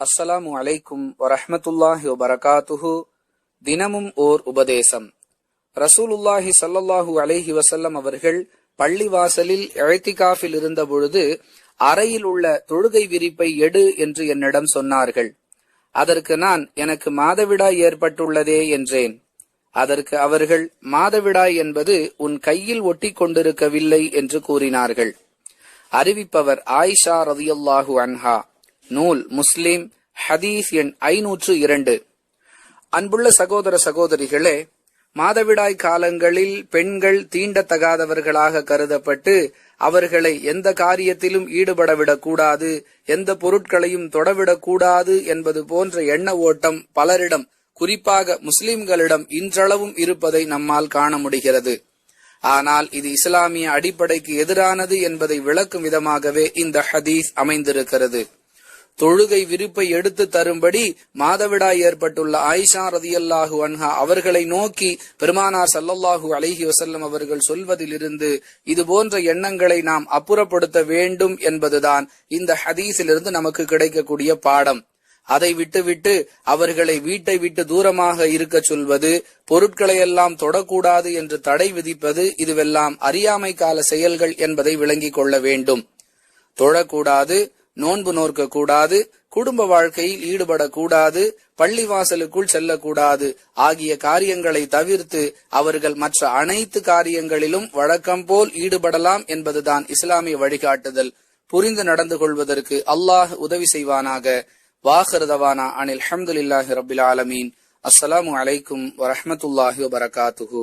அஸ்ஸலாமு அலைக்கும் வரஹ்மத்துல்லாஹி வபரகாத்துஹு. தினமும் ஓர் உபதேசம். ரசூலுல்லாஹி ஸல்லல்லாஹு அலைஹி வஸல்லம் அவர்கள் பள்ளிவாசலில் இஅ்திகாஃபில் இருந்த பொழுது அறையில் உள்ள தொழுகை விரிப்பை எடு என்று என்னிடம் சொன்னார்கள். அதற்கு நான், எனக்கு மாதவிடாய் ஏற்பட்டுள்ளதே என்றேன். அதற்கு அவர்கள், மாதவிடாய் என்பது உன் கையில் ஒட்டி கொண்டிருக்கவில்லை என்று கூறினார்கள். அறிவிப்பவர் ஆயிஷா ரலியல்லாஹு அன்ஹா. நூல் முஸ்லிம், ஹதீஸ் எண் 502. அன்புள்ள சகோதர சகோதரிகளே, மாதவிடாய் காலங்களில் பெண்கள் தீண்டத்தகாதவர்களாக கருதப்பட்டு அவர்களை எந்த காரியத்திலும் ஈடுபடவிடக் கூடாது, எந்த பொருட்களையும் தொடவிடக் கூடாது என்பது போன்ற எண்ண ஓட்டம் பலரிடம், குறிப்பாக முஸ்லிம்களிடம் இன்றளவும் இருப்பதை நம்மால் காண முடிகிறது. ஆனால் இது இஸ்லாமிய அடிப்படைக்கு எதிரானது என்பதை விளக்கும் விதமாகவே இந்த ஹதீஸ் அமைந்திருக்கிறது. தொழுகை விரிப்பை எடுத்து தரும்படி மாதவிடாய் ஏற்பட்டுள்ள ஆயிஷா ரலியல்லாஹு அன்ஹா அவர்களை நோக்கி பெருமானார் ஸல்லல்லாஹு அலைஹி வஸல்லம் அவர்கள் சொல்வதிலிருந்து இது போன்ற எண்ணங்களை நாம் அப்புறப்படுத்த வேண்டும் என்பதுதான் இந்த ஹதீஸிலிருந்து நமக்கு கிடைக்கக்கூடிய பாடம். அதை விட்டுவிட்டு அவர்களை வீட்டை விட்டு தூரமாக இருக்க சொல்வது, பொருட்களை எல்லாம் தொடக்கூடாது என்று தடை விதிப்பது, இதுவெல்லாம் அறியாமை கால செயல்கள் என்பதை விளங்கிக் கொள்ள வேண்டும். தொழக்கூடாது, நோன்பு நோற்க கூடாது, குடும்ப வாழ்க்கையில் ஈடுபடக்கூடாது, பள்ளிவாசலுக்குள் செல்லக்கூடாது ஆகிய காரியங்களை தவிர்த்து அவர்கள் மற்ற அனைத்து காரியங்களிலும் வழக்கம் போல் ஈடுபடலாம் என்பதுதான் இஸ்லாமிய வழிகாட்டுதல். புரிந்து நடந்து கொள்வதற்கு அல்லாஹ் உதவி செய்வானாக. வாஹிர் தவானா அனில் ஹம்துலில்லாஹி ரப்பில் ஆலமீன். அஸ்ஸலாமு அலைக்கும் வரஹ்மத்துல்லாஹி வபரகாத்துஹு.